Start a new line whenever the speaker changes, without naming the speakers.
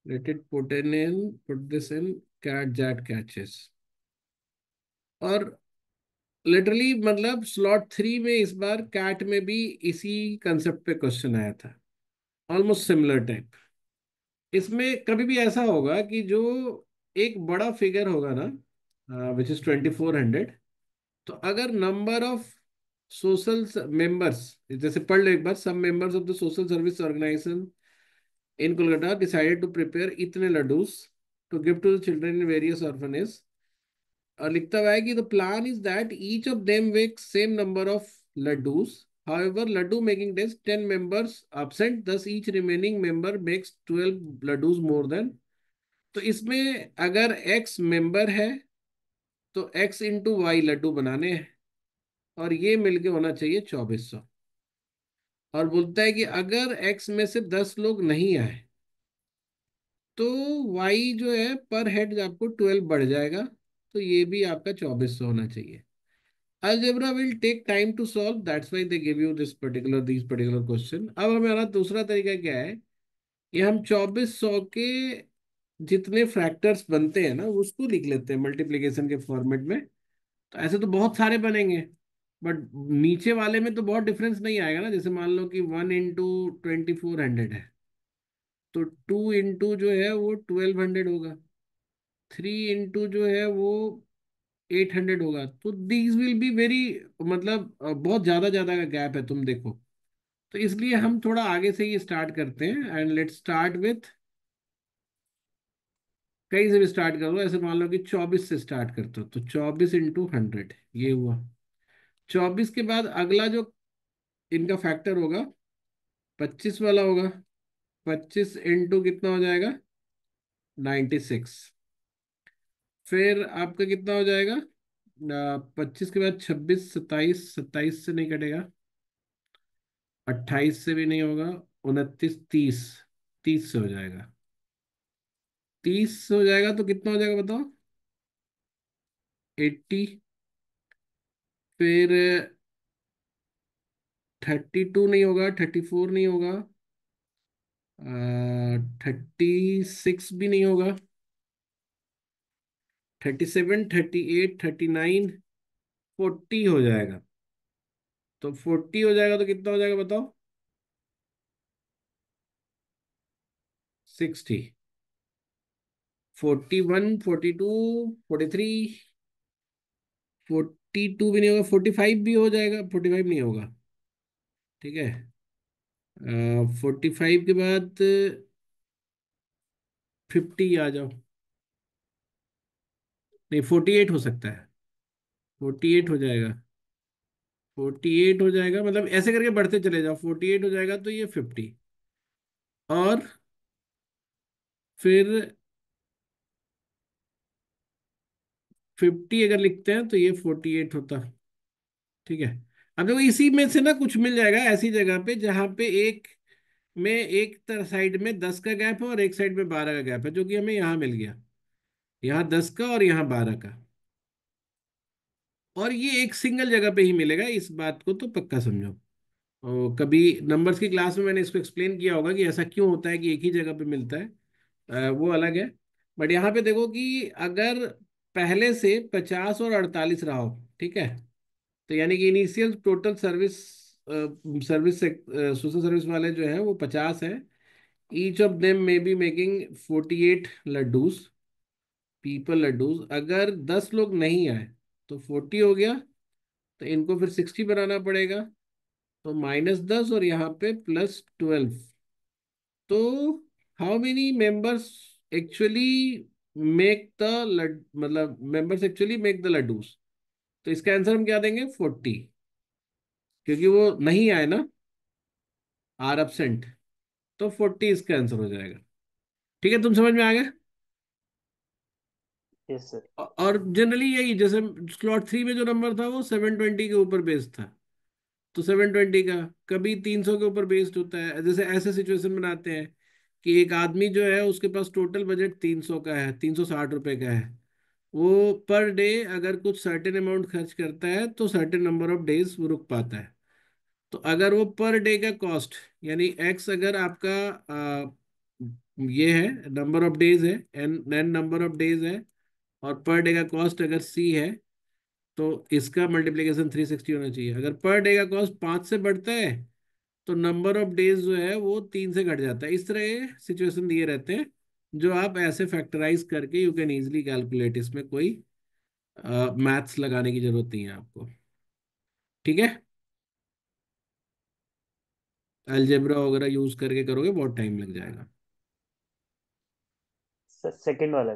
Late it put this in CAT that catches. और literally मतलब slot 3 में इस बार कैट में भी इसी कंसेप्ट पे क्वेश्चन आया था, ऑलमोस्ट सिमिलर टाइप। इसमें कभी भी ऐसा होगा कि जो एक बड़ा फिगर होगा ना, विच इज 2400, तो अगर नंबर ऑफ सोशल मेंबर्स, जैसे पढ़ लो एक बार, सब members of the social service organisation in Kolkata decided to prepare इतने laddus to give to the children in various orphanage. और लिखता हुआ है कि the plan is that each of them make same number of laddus. However, laddu making days 10 members absent, thus each remaining member makes 12 laddus more than। तो इसमें अगर x member है तो x इंटू वाई लड्डू बनाने हैं, और ये मिलके होना चाहिए 2400। और बोलता है कि अगर x में से 10 लोग नहीं आए तो y जो है पर हेड आपको 12 बढ़ जाएगा, तो ये भी आपका 2400 होना चाहिए। Algebra will take time to solve, that's why they give you this particular question. अब हमारा दूसरा तरीका क्या है कि हम 2400 के जितने फैक्टर्स बनते हैं ना उसको लिख लेते हैं मल्टीप्लिकेशन के फॉर्मेट में। तो ऐसे तो बहुत सारे बनेंगे, बट नीचे वाले में तो बहुत डिफरेंस नहीं आएगा ना। जैसे मान लो कि 1 इंटू 2400 है, तो 2 इंटू जो है वो 1200 होगा, 3 इंटू जो है वो 800 होगा। तो दीज विल बी वेरी, मतलब बहुत ज्यादा ज्यादा का गैप है, तुम देखो। तो इसलिए हम थोड़ा आगे से ही स्टार्ट करते हैं, एंड लेट्स स्टार्ट विथ, कहीं से भी स्टार्ट कर लो। ऐसे मान लो कि 24 से स्टार्ट करते हो, तो 24 इंटू 100 ये हुआ। 24 के बाद अगला जो इनका फैक्टर होगा 25 वाला होगा। 25 इंटू कितना हो जाएगा, 96। फिर आपका कितना हो जाएगा, 25 के बाद 26, 27, 27 से नहीं कटेगा, 28 से भी नहीं होगा, 29, 30, 30 से हो जाएगा। 30 से हो जाएगा तो कितना हो जाएगा बताओ, 80। फिर 32 नहीं होगा, 34 नहीं होगा, 36 भी नहीं होगा, 37, 38, 39, 40 हो जाएगा। तो 40 हो जाएगा तो कितना हो जाएगा बताओ, 60, 41, 42, 43, 42 भी नहीं होगा, 45 भी हो जाएगा, 45 नहीं होगा। ठीक है, 45 के बाद 50 आ जाओ, नहीं 48 हो सकता है, 48 हो जाएगा, 48 हो जाएगा, मतलब ऐसे करके बढ़ते चले जाओ, 48 हो जाएगा तो ये 50। और फिर 50 अगर लिखते हैं तो ये 48 होता। ठीक है, अब देखो इसी में से ना कुछ मिल जाएगा ऐसी जगह पे जहाँ पे एक में एक साइड में 10 का गैप है और एक साइड में 12 का गैप है, जो कि हमें यहाँ मिल गया, यहाँ 10 का और यहाँ 12 का। और ये एक सिंगल जगह पे ही मिलेगा, इस बात को तो पक्का समझो। और कभी नंबर्स की क्लास में मैंने इसको एक्सप्लेन किया होगा कि ऐसा क्यों होता है कि एक ही जगह पे मिलता है, वो अलग है। बट यहाँ पे देखो कि अगर पहले से 50 और 48 रहा हो, ठीक है, तो यानी कि initial total service, service social service वाले जो है वो 50 है। Each of them may be making 48 laddus, people laddus. अगर 10 लोग नहीं आए तो 40 हो गया, तो इनको फिर 60 बनाना पड़ेगा, तो -10 और यहाँ पे +12। तो how many members actually make the मतलब members actually make the laddus. तो इसका आंसर हम क्या देंगे, 40, क्योंकि वो नहीं आए ना, आर एब्सेंट। तो 40 इसका आंसर हो जाएगा। ठीक है, तुम समझ में आ गए।
Yes sir.
और जनरली यही, जैसे स्लॉट 3 में जो नंबर था वो 720 के ऊपर बेस्ड था, तो 720 का कभी 300 के ऊपर बेस्ड होता है। जैसे ऐसे सिचुएशन बनाते हैं कि एक आदमी जो है उसके पास टोटल बजट 300 का है, 360 रुपये का है। वो पर डे अगर कुछ सर्टेन अमाउंट खर्च करता है तो सर्टेन नंबर ऑफ डेज वो रुक पाता है। तो अगर वो पर डे का कॉस्ट, यानी एक्स अगर आपका ये है, नंबर ऑफ डेज है, n n number of days है, और पर डे का कॉस्ट अगर सी है, तो इसका मल्टीप्लिकेशन 360 होना चाहिए। अगर पर डे का कॉस्ट 5 से बढ़ता है तो नंबर ऑफ डेज जो है वो 3 से घट जाता है। इस तरह सिचुएशन दिए रहते हैं, जो आप ऐसे फैक्टराइज करके यू कैन इजीली कैलकुलेट। इसमें कोई मैथ्स लगाने की जरूरत नहीं है आपको। ठीक है। अलजेब्रा वगैरह यूज करके करोगे बहुत टाइम लग जाएगा।
सेकंड वाला।